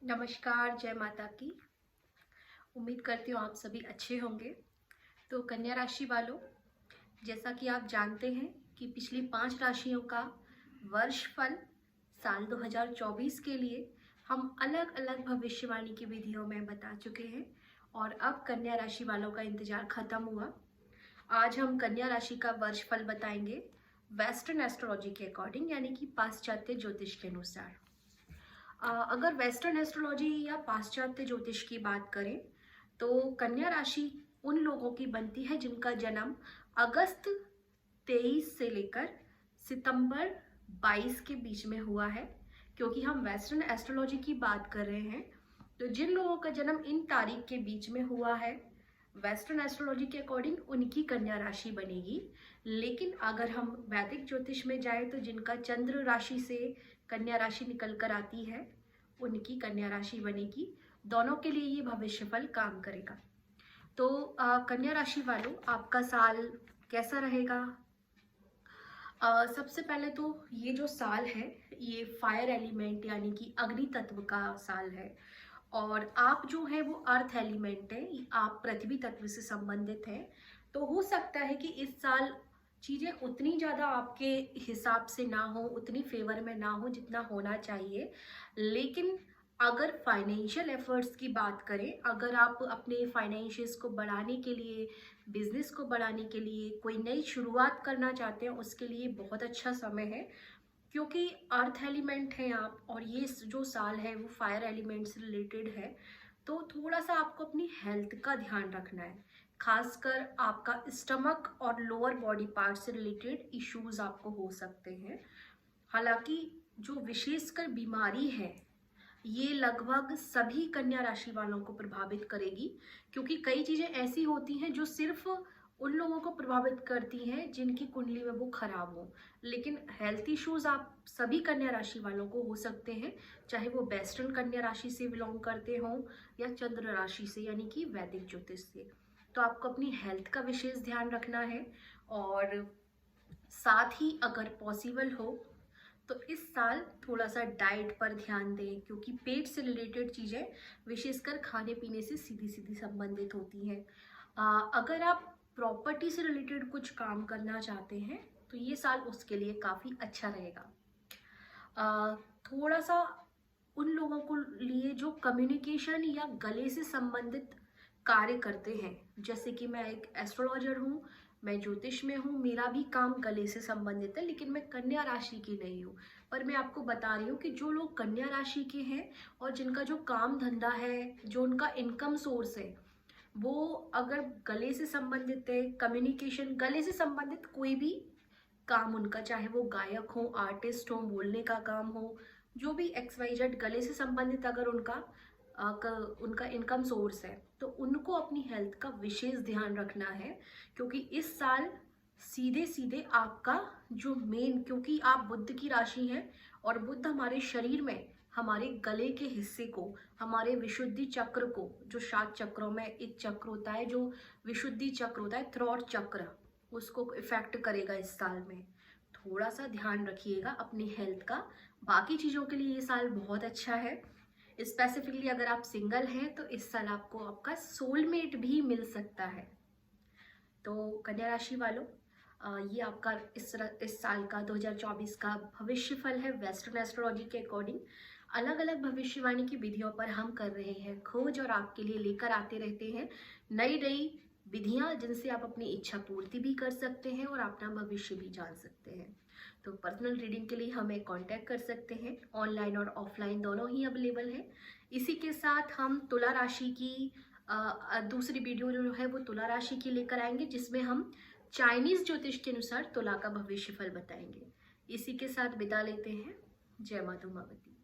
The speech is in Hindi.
नमस्कार, जय माता की। उम्मीद करती हूँ आप सभी अच्छे होंगे। तो कन्या राशि वालों, जैसा कि आप जानते हैं कि पिछली 5 राशियों का वर्ष फल साल 2024 के लिए हम अलग-अलग भविष्यवाणी की विधियों में बता चुके हैं और अब कन्या राशि वालों का इंतजार खत्म हुआ। आज हम कन्या राशि का वर्ष फल बताएंगे वेस्टर्न एस्ट्रोलॉजी के अकॉर्डिंग, यानी कि पाश्चात्य ज्योतिष के अनुसार। अगर वेस्टर्न एस्ट्रोलॉजी या पाश्चात्य ज्योतिष की बात करें तो कन्या राशि उन लोगों की बनती है जिनका जन्म अगस्त 23 से लेकर सितंबर 22 के बीच में हुआ है। क्योंकि हम वेस्टर्न एस्ट्रोलॉजी की बात कर रहे हैं तो जिन लोगों का जन्म इन तारीख के बीच में हुआ है, वेस्टर्न एस्ट्रोलॉजी के अकॉर्डिंग उनकी कन्या राशि बनेगी। लेकिन अगर हम वैदिक ज्योतिष में जाए तो जिनका चंद्र राशि से कन्या राशि निकल कर आती है उनकी कन्या राशि बनेगी। दोनों के लिए ये भविष्यफल काम करेगा। तो कन्या राशि वालों, आपका साल कैसा रहेगा? सबसे पहले तो ये जो साल है ये फायर एलिमेंट यानी कि अग्नि तत्व का साल है और आप जो है वो अर्थ एलिमेंट है, आप पृथ्वी तत्व से संबंधित हैं। तो हो सकता है कि इस साल चीज़ें उतनी ज़्यादा आपके हिसाब से ना हो, उतनी फेवर में ना हो जितना होना चाहिए। लेकिन अगर फाइनेंशियल एफर्ट्स की बात करें, अगर आप अपने फाइनेंशियल्स को बढ़ाने के लिए, बिजनेस को बढ़ाने के लिए कोई नई शुरुआत करना चाहते हैं, उसके लिए बहुत अच्छा समय है। क्योंकि अर्थ एलिमेंट है आप और ये जो साल है वो फायर एलिमेंट से रिलेटेड है। तो थोड़ा सा आपको अपनी हेल्थ का ध्यान रखना है, खासकर आपका स्टमक और लोअर बॉडी पार्ट से रिलेटेड इश्यूज आपको हो सकते हैं। हालांकि जो विशेषकर बीमारी है ये लगभग सभी कन्या राशि वालों को प्रभावित करेगी। क्योंकि कई चीज़ें ऐसी होती हैं जो सिर्फ उन लोगों को प्रभावित करती हैं जिनकी कुंडली में वो खराब हो। लेकिन हेल्थ इश्यूज आप सभी कन्या राशि वालों को हो सकते हैं, चाहे वो वेस्टर्न कन्या राशि से बिलोंग करते हों या चंद्र राशि से यानी कि वैदिक ज्योतिष से। तो आपको अपनी हेल्थ का विशेष ध्यान रखना है और साथ ही अगर पॉसिबल हो तो इस साल थोड़ा सा डाइट पर ध्यान दें। क्योंकि पेट से रिलेटेड चीज़ें विशेषकर खाने पीने से सीधी सीधी संबंधित होती हैं। अगर आप प्रॉपर्टी से रिलेटेड कुछ काम करना चाहते हैं तो ये साल उसके लिए काफ़ी अच्छा रहेगा। थोड़ा सा उन लोगों को लिए जो कम्युनिकेशन या गले से संबंधित कार्य करते हैं, जैसे कि मैं एक एस्ट्रोलॉजर हूँ, मैं ज्योतिष में हूँ, मेरा भी काम गले से संबंधित है, लेकिन मैं कन्या राशि की नहीं हूँ। पर मैं आपको बता रही हूँ कि जो लोग कन्या राशि के हैं और जिनका जो काम धंधा है, जो उनका इनकम सोर्स है, वो अगर गले से संबंधित है, कम्युनिकेशन गले से संबंधित कोई भी काम उनका, चाहे वो गायक हो, आर्टिस्ट हो, बोलने का काम हो, जो भी XYZ गले से संबंधित अगर उनका इनकम सोर्स है तो उनको अपनी हेल्थ का विशेष ध्यान रखना है। क्योंकि इस साल सीधे सीधे आपका जो मेन, क्योंकि आप बुध की राशि हैं और बुध हमारे शरीर में हमारे गले के हिस्से को, हमारे विशुद्धि चक्र को, जो 7 चक्रों में एक चक्र होता है जो विशुद्धि चक्र होता है, थ्रॉट चक्र, उसको इफेक्ट करेगा इस साल में। थोड़ा सा ध्यान रखिएगा अपनी हेल्थ का। बाकी चीज़ों के लिए ये साल बहुत अच्छा है। स्पेसिफिकली अगर आप सिंगल हैं तो इस साल आपको आपका सोलमेट भी मिल सकता है। तो कन्या राशि वालों, ये आपका इस साल का 2024 का भविष्य फल है वेस्टर्न एस्ट्रोलॉजी के अकॉर्डिंग। अलग अलग भविष्यवाणी की विधियों पर हम कर रहे हैं खोज और आपके लिए लेकर आते रहते हैं नई नई विधियां जिनसे आप अपनी इच्छा पूर्ति भी कर सकते हैं और अपना भविष्य भी जान सकते हैं। तो पर्सनल रीडिंग के लिए हमें कांटेक्ट कर सकते हैं, ऑनलाइन और ऑफलाइन दोनों ही अवेलेबल है। इसी के साथ हम तुला राशि की दूसरी वीडियो जो है वो तुला राशि की लेकर आएंगे, जिसमें हम चाइनीज ज्योतिष के अनुसार तुला का भविष्यफल बताएंगे। इसी के साथ विदा लेते हैं। जय माता उमावती।